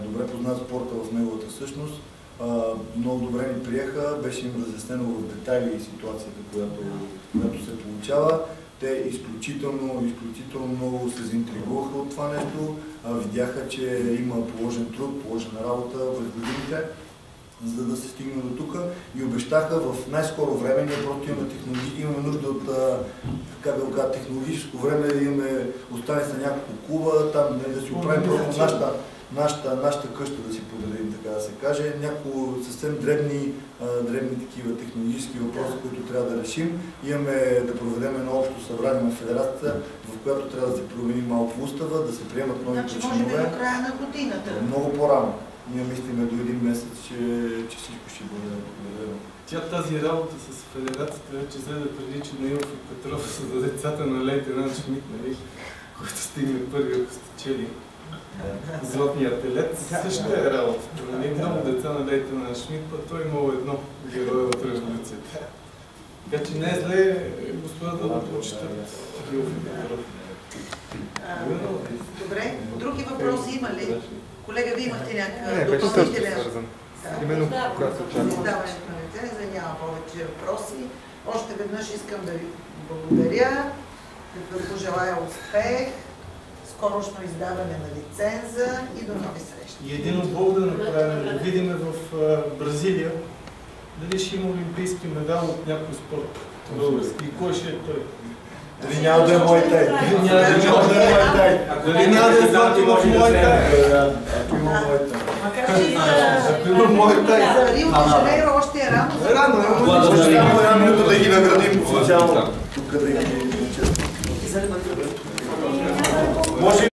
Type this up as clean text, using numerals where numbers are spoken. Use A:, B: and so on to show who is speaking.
A: добре познат спорта в неговата същност. Много добре ни приеха, беше им разяснено в детайли ситуацията, която се получава. Те изключително много се заинтригуваха от това нещо, видяха, че има положен труд, положена работа през годините, за да се стигне до тук и обещаха в най-скоро време, ние просто имаме нужда от технологическо време, да имаме, остане са няколко клуба, там да си оправим просто нашата къща да си подредим, така да се каже, няколко съвсем дребни такива технологически въпроси, които трябва да решим. Имаме да проведем едно общо събрание на федерацията, в което трябва да се промени малко устава, да се приемат нови членове.
B: Значи може би до края на годината.
A: Много по-рано. Ние мислиме до един месец, че всичко ще бъде проведено.
C: Тази работа с федерацията вече взе да прилича на Илф и Петров за децата на лейтенант Шмидт, нали? Който стигне първи, ако сте чели Златния телец. Също е работата. Много деца на лейтенант Шмидт, а той имало едно герой от революцията. Така че не е зле господа да прочитат Илф и Петров.
B: Добре. Други въпроси има ли? Колега, ви имахте някакъв допълнителен...
D: Именно
B: Издаването на лиценза, няма повече въпроси. Още веднъж искам да ви благодаря, да ви пожелая успех, скорошно издаване на лиценза и до нови срещи.
C: И един отбор да направим, да видим в Бразилия дали ще има олимпийски медал от някой спорт български и кой ще е той.
A: Дали няма да е мой тай?
C: Дали няма да е злати в мой тай?
A: Ако има мой тай.
C: Ако има мой тай.
B: За Рио де Жанейро още е рано.
C: Рано,
A: една минута да ги наградим официално. Тук да ги...